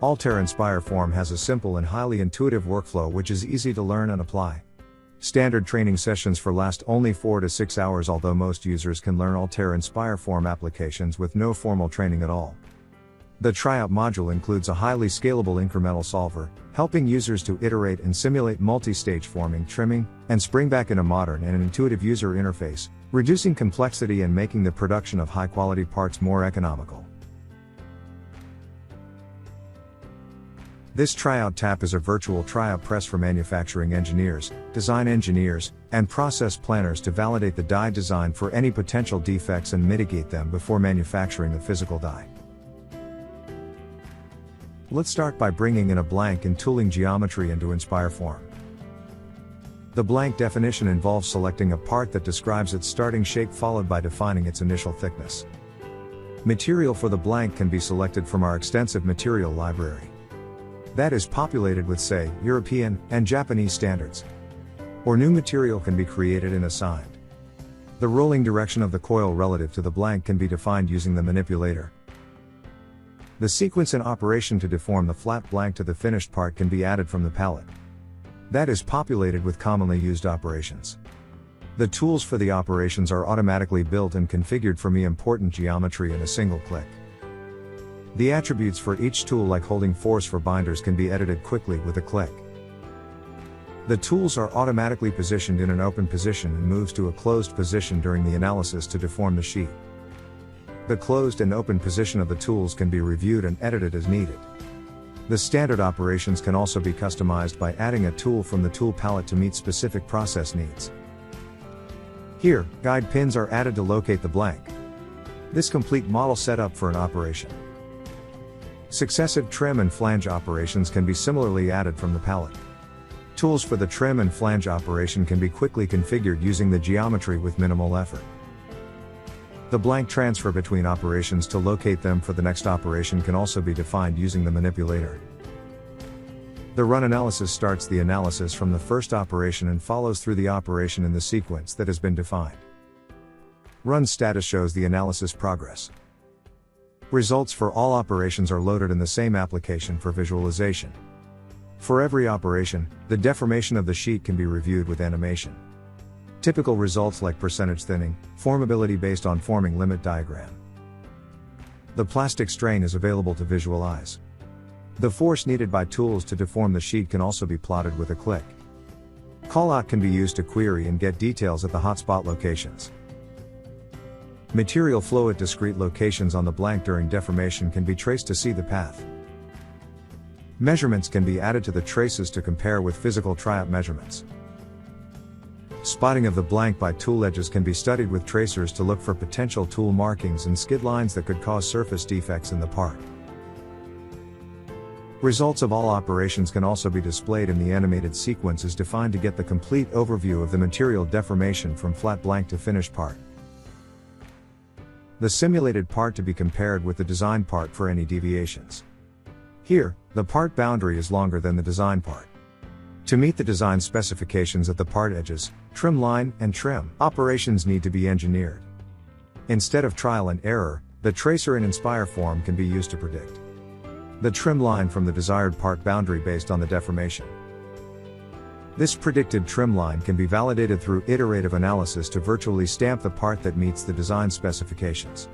Altair InspireForm has a simple and highly intuitive workflow which is easy to learn and apply. Standard training sessions last only 4 to 6 hours, although most users can learn Altair InspireForm applications with no formal training at all. The Tryout module includes a highly scalable incremental solver, helping users to iterate and simulate multi-stage forming, trimming, and spring back in a modern and intuitive user interface, reducing complexity and making the production of high-quality parts more economical. This Tryout tap is a virtual tryout press for manufacturing engineers, design engineers, and process planners to validate the die design for any potential defects and mitigate them before manufacturing the physical die. Let's start by bringing in a blank and tooling geometry into InspireForm. The blank definition involves selecting a part that describes its starting shape followed by defining its initial thickness. Material for the blank can be selected from our extensive material library. That is populated with, say, European and Japanese standards. Or new material can be created and assigned. The rolling direction of the coil relative to the blank can be defined using the manipulator. The sequence and operation to deform the flat blank to the finished part can be added from the palette. That is populated with commonly used operations. The tools for the operations are automatically built and configured for important geometry in a single click. The attributes for each tool, like holding force for binders, can be edited quickly with a click. The tools are automatically positioned in an open position and moves to a closed position during the analysis to deform the sheet. The closed and open position of the tools can be reviewed and edited as needed. The standard operations can also be customized by adding a tool from the tool palette to meet specific process needs. Here, guide pins are added to locate the blank. This complete model setup for an operation. Successive trim and flange operations can be similarly added from the palette. Tools for the trim and flange operation can be quickly configured using the geometry with minimal effort. The blank transfer between operations to locate them for the next operation can also be defined using the manipulator. The run analysis starts the analysis from the first operation and follows through the operation in the sequence that has been defined. Run status shows the analysis progress. Results for all operations are loaded in the same application for visualization. For every operation, the deformation of the sheet can be reviewed with animation. Typical results like percentage thinning, formability based on forming limit diagram. The plastic strain is available to visualize. The force needed by tools to deform the sheet can also be plotted with a click. Callout can be used to query and get details at the hotspot locations. Material flow at discrete locations on the blank during deformation can be traced to see the path. Measurements can be added to the traces to compare with physical tryout measurements. Spotting of the blank by tool edges can be studied with tracers to look for potential tool markings and skid lines that could cause surface defects in the part. Results of all operations can also be displayed in the animated sequence as defined to get the complete overview of the material deformation from flat blank to finished part. The simulated part to be compared with the design part for any deviations. Here, the part boundary is longer than the design part. To meet the design specifications at the part edges, trim line and trim operations need to be engineered. Instead of trial and error, the tracer in InspireForm can be used to predict the trim line from the desired part boundary based on the deformation. This predicted trim line can be validated through iterative analysis to virtually stamp the part that meets the design specifications.